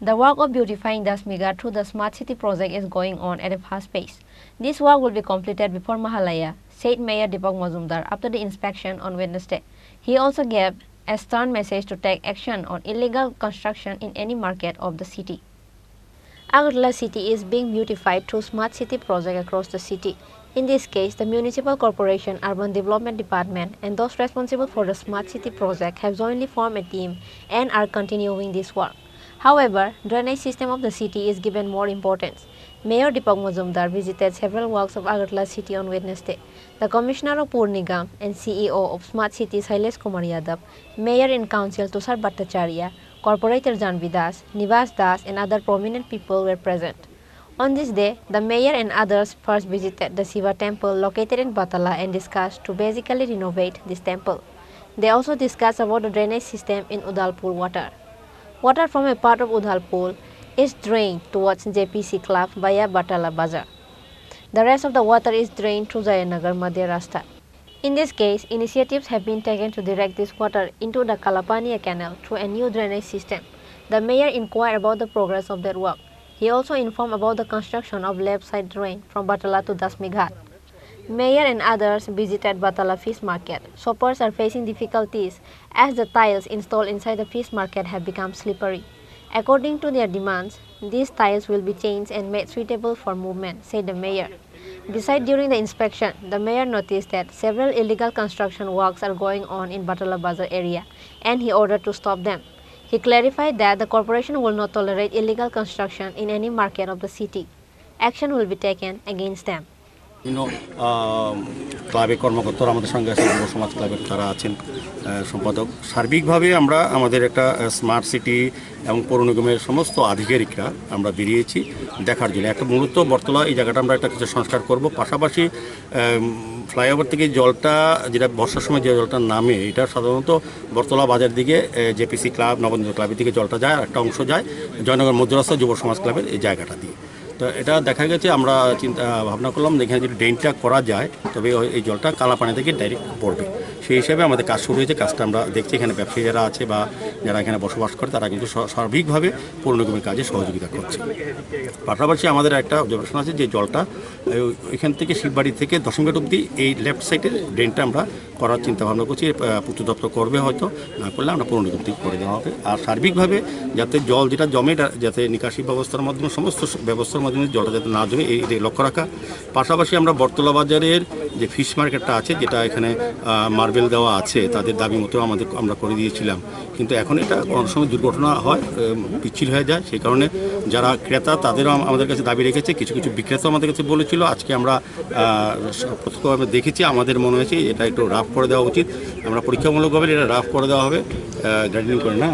The work of beautifying Dasmighat through the Smart City project is going on at a fast pace. This work will be completed before Mahalaya, said Mayor Deepak Majumder after the inspection on Wednesday. He also gave a stern message to take action on illegal construction in any market of the city. Agartala city is being beautified through Smart City project across the city. In this case, the Municipal Corporation Urban Development Department and those responsible for the Smart City project have jointly formed a team and are continuing this work. However, drainage system of the city is given more importance. Mayor Deepak Majumder visited several works of Agartala city on Wednesday. The Commissioner of Pur Nigam and CEO of Smart City Shailesh Kumar Yadav, Mayor and Council Tushar Bhattacharya, Corporator Janvi Das, Nivas Das and other prominent people were present. On this day, the mayor and others first visited the Shiva temple located in Batala and discussed to basically renovate this temple. They also discussed about the drainage system in Udalpur water. Water from a part of Udalpur is drained towards JPC Club via Batala Bazar. The rest of the water is drained through Jayanagar Madhya Rasta. In this case, initiatives have been taken to direct this water into the Kalapania Canal through a new drainage system. The mayor inquired about the progress of that work. He also informed about the construction of left side drain from Batala to Dasmighat. Mayor and others visited Batala Fish Market. Shoppers are facing difficulties as the tiles installed inside the fish market have become slippery. According to their demands, these tiles will be changed and made suitable for movement, said the mayor. Besides, during the inspection, the mayor noticed that several illegal construction works are going on in Batala Bazar area and he ordered to stop them. He clarified that the corporation will not tolerate illegal construction in any market of the city. Action will be taken against them. ক্লাবে কর্মকর্তারা আমাদের সঙ্গে আছে, যুব সমাজ ক্লাবের তারা আছেন সম্পাদক। সার্বিকভাবে আমরা আমাদের একটা স্মার্ট সিটি এবং পৌর নিগমের সমস্ত আধিকারিকরা আমরা বেরিয়েছি দেখার জন্য। একটা মূলত বর্তলা এই জায়গাটা আমরা একটা কিছু সংস্কার করব, পাশাপাশি ফ্লাইওভার থেকে জলটা যেটা বর্ষার সময় যে জলটা নামে এটা সাধারণত বর্তলা বাজার দিকে জেপিসি ক্লাব নবনীন্দ্র ক্লাবের দিকে জলটা যায়, আর একটা অংশ যায় জয়নগর মধ্যরাস্তা যুব সমাজ ক্লাবের এই জায়গাটা দিয়ে। তো এটা দেখা গেছে আমরা চিন্তা ভাবনা করলাম এখানে যদি ড্রেনটা করা যায় তবে এই জলটা কালাপানি থেকে ডাইরেক্ট পড়বে। সেই হিসাবে আমাদের কাজ শুরু হয়েছে। কাজটা আমরা দেখছি এখানে ব্যবসায়ী যারা আছে বা যারা এখানে বসবাস করে তারা কিন্তু সার্বিকভাবে পৌর নিগমের কাজে সহযোগিতা করছে। পাশাপাশি আমাদের একটা অবজারভেশন আছে যে জলটা এখান থেকে শিববাড়ি থেকে দশমঘাট অবধি এই লেফট সাইডের ড্রেনটা আমরা করার চিন্তা ভাবনা করছি। পূর্ত দপ্তর করবে, হয়তো না করলে আমরা পৌর নিগম থেকে করে দেওয়া হবে। আর সার্বিকভাবে যাতে জল যেটা জমে যাতে নিকাশি ব্যবস্থার মাধ্যমে সমস্ত ব্যবস্থার মাধ্যমে জলটা যাতে না জমে এই লক্ষ্য রাখা। পাশাপাশি আমরা বর্তলা বাজারের যে ফিশ মার্কেটটা আছে যেটা এখানে মার্বেল দেওয়া আছে তাদের দাবি মতো আমরা করে দিয়েছিলাম, কিন্তু এখন এটা অনেক সময় দুর্ঘটনা হয়, পিচ্ছিল হয়ে যায়। সেই কারণে যারা ক্রেতা তাদেরও আমাদের কাছে দাবি রেখেছে, কিছু কিছু বিক্রেতাও আমাদের কাছে বলেছিল। আজকে আমরা প্রত্যক্ষভাবে দেখেছি, আমাদের মনে হয়েছে এটা একটু রাফ করে দেওয়া উচিত। আমরা পরীক্ষামূলকভাবে এটা রাফ করে দেওয়া হবে, গ্রাইন্ডিং করে না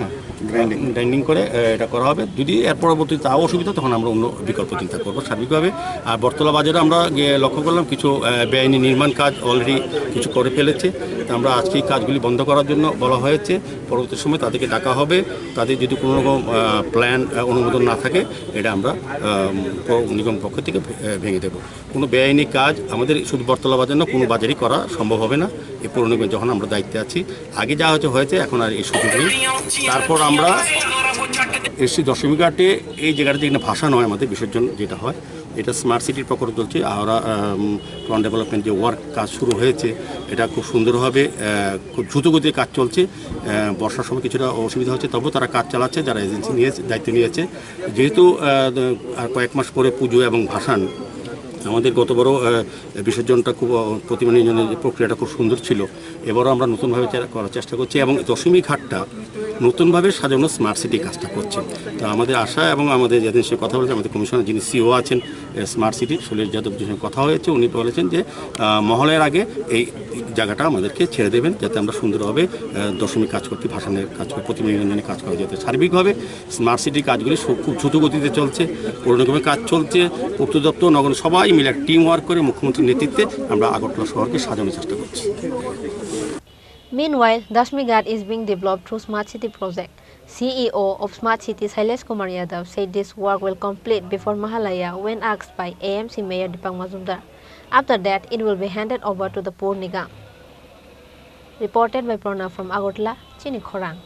গ্রাইন্ডিং করে এটা করা হবে। যদি এর পরবর্তীতে তাও অসুবিধা তখন আমরা অন্য বিকল্প চিন্তা করবো সার্বিকভাবে। আর বর্তলা বাজারে আমরা লক্ষ্য করলাম কিছু বেআইনি নির্মাণ কাজ অলরেডি কিছু করে ফেলেছে। তা আমরা আজকে এই কাজগুলি বন্ধ করার জন্য বলা হয়েছে। পরবর্তী সময় তাদেরকে ডাকা হবে, তাদের যদি কোনো রকম প্ল্যান অনুমোদন না থাকে এটা আমরা নিগম পক্ষ থেকে ভেঙে দেবো। কোনো বেআইনি কাজ আমাদের শুধু বর্তলা বাজার না, কোনো বাজারই করা সম্ভব হবে না এই পৌর নিগমে যখন আমরা দায়িত্বে আছি। আগে যা হয়েছে এখন আর এই সুযোগ নেই। তারপর আমরা এসছি দশমীঘাটে, এই জায়গাটা যেখানে ভাষা নয় আমাদের বিসর্জন যেটা হয়, এটা স্মার্ট সিটির প্রকল্প চলছে। আমরা প্ল্যান ডেভেলপমেন্ট যে ওয়ার্ক কাজ শুরু হয়েছে এটা খুব সুন্দরভাবে খুব দ্রুতগতিতে কাজ চলছে। বর্ষার সময় কিছুটা অসুবিধা হচ্ছে, তবুও তারা কাজ চালাচ্ছে যারা এজেন্সি নিয়েছে, দায়িত্ব নিয়েছে। যেহেতু আর কয়েক মাস পরে পুজো এবং ভাসান, আমাদের গত বড় বিসর্জনটা খুব প্রতিমা নির্জনের প্রক্রিয়াটা খুব সুন্দর ছিল। এবারও আমরা নতুনভাবে করার চেষ্টা করছি এবং দশমী ঘাটটা নতুনভাবে সাজানো স্মার্ট সিটি কাজটা করছে। তো আমাদের আশা এবং আমাদের যাদের সে কথা বলেছে আমাদের কমিশনার যিনি সিও আছেন স্মার্ট সিটি শৈলেশ যাদবের সঙ্গে কথা হয়েছে, উনি বলেছেন যে মহলের আগে এই জায়গাটা আমাদেরকে ছেড়ে দেবেন যাতে আমরা সুন্দরভাবে দশমী কাজ করতে, ভাসানের কাজ করে, প্রতিমা নির্জনের কাজ করা যেতে। সার্বিকভাবে স্মার্ট সিটির কাজগুলি খুব দ্রুত গতিতে চলছে, পৌর নিগমের কাজ চলছে, পূর্ত দপ্তর নগর সবাই মিলে টিম ওয়ার্ক করে মুখ্যমন্ত্রীর নেতৃত্বে আমরা আগরতলা শহরকে সাজানোর চেষ্টা করছি। Meanwhile, Dasmighat is being developed through Smart City project. CEO of Smart City Shailesh Kumar Yadav said this work will complete before Mahalaya when asked by AMC Mayor Deepak Majumder. After that, it will be handed over to the Pur Nigam. Reported by Pranav from Agartala, Chini Khorang.